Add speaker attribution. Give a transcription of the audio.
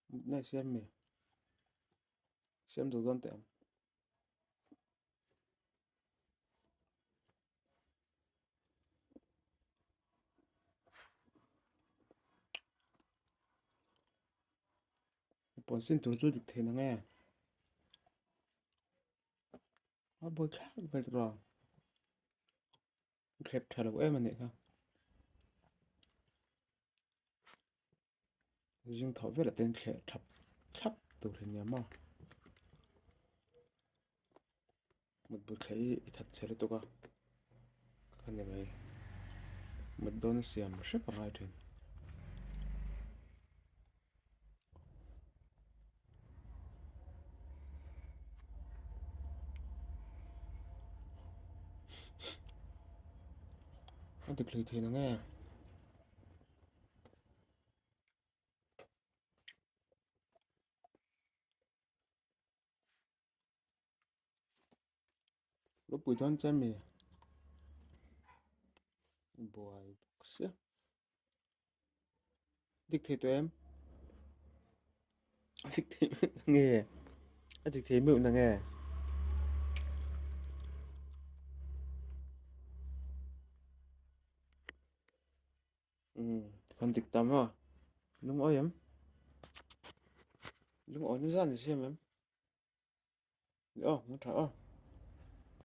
Speaker 1: Này xem được con tẹm bọn xin tổ chức thế nào nghe bôi khác vậy rồi khép thật là của em mà nè không riêng thổi viết là tên khép thập thấp tụ thành nhà mà một bữa thấy thật sẽ là tụ cơ cái này vậy một đôi xem rất là hay thuyền nó thực lý thế nào nghe lúc buổi tối chơi mì buổi xưa thích thế tụi em thích thế nghe thích thế mượn là nghe ừ còn thích tắm à lúc ơi em lúc ơi nó ra thì xem em nó thở